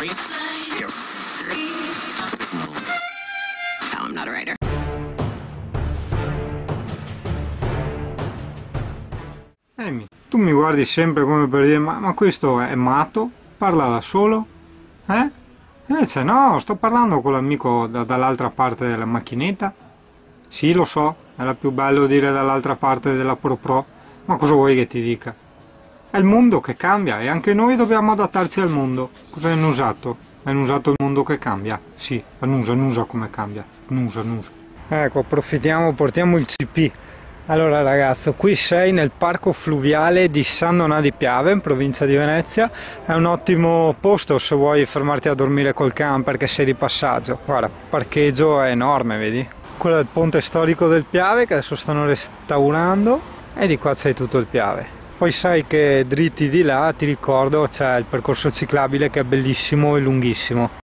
No, I'm not a writer. Amy, tu mi guardi sempre come per dire ma questo è matto? Parla da solo? Eh? Invece no, sto parlando con l'amico dall'altra parte della macchinetta. Sì, lo so, era più bello dire dall'altra parte della Pro, ma cosa vuoi che ti dica? È il mondo che cambia e anche noi dobbiamo adattarci al mondo. Cosa hai annusato? Hai annusato il mondo che cambia? Sì, annusa come cambia. Annusa. Ecco, approfittiamo, portiamo il CP. Allora ragazzo, qui sei nel parco fluviale di San Donà di Piave, in provincia di Venezia. È un ottimo posto se vuoi fermarti a dormire col camper che sei di passaggio. Guarda, il parcheggio è enorme, vedi? Quello è il ponte storico del Piave che adesso stanno restaurando e di qua c'è tutto il Piave. Poi sai che dritti di là, ti ricordo, c'è il percorso ciclabile che è bellissimo e lunghissimo.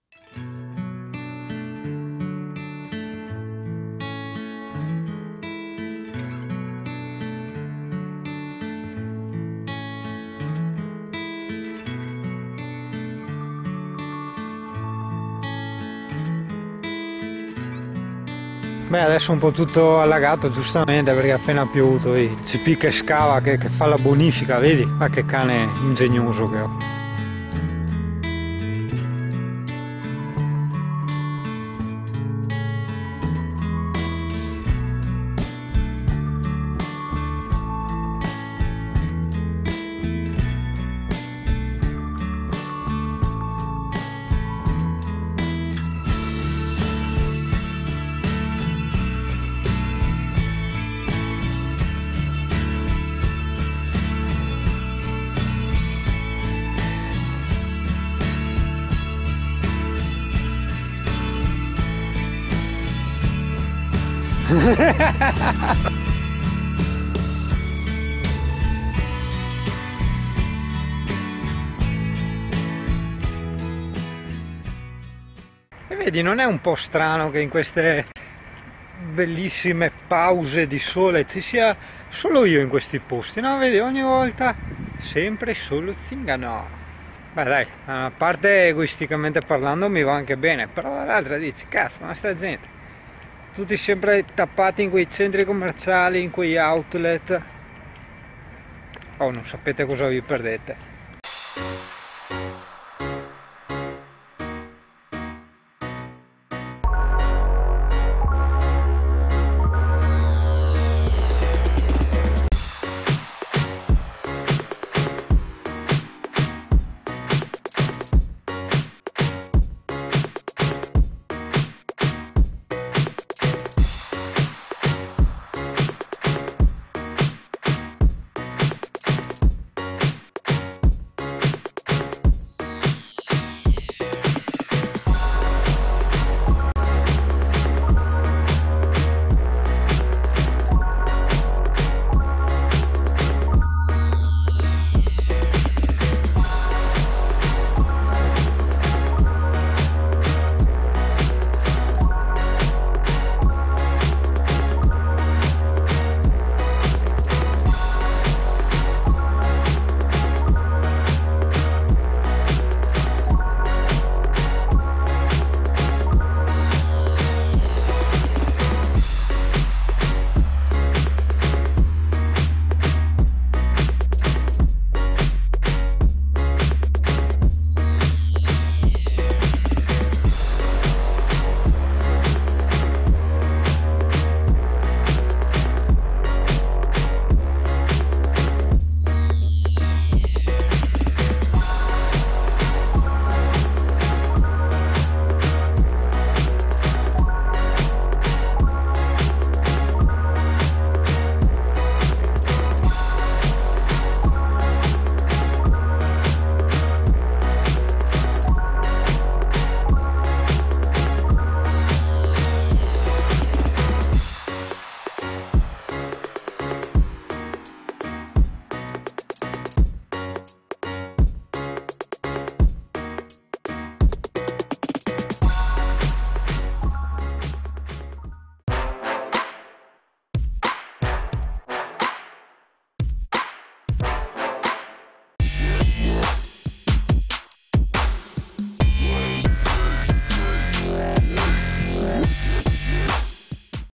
Beh, adesso è un po' tutto allagato, giustamente, perché è appena piovuto, il CP che scava, che fa la bonifica, vedi? Ma che cane ingegnoso che ho. E vedi, non è un po' strano che in queste bellissime pause di sole ci sia solo io in questi posti, no? Vedi, ogni volta sempre solo zingano. Beh dai, da una parte egoisticamente parlando mi va anche bene, però dall'altra dici, cazzo, ma sta gente, tutti sempre tappati in quei centri commerciali, in quei outlet. Oh, non sapete cosa vi perdete.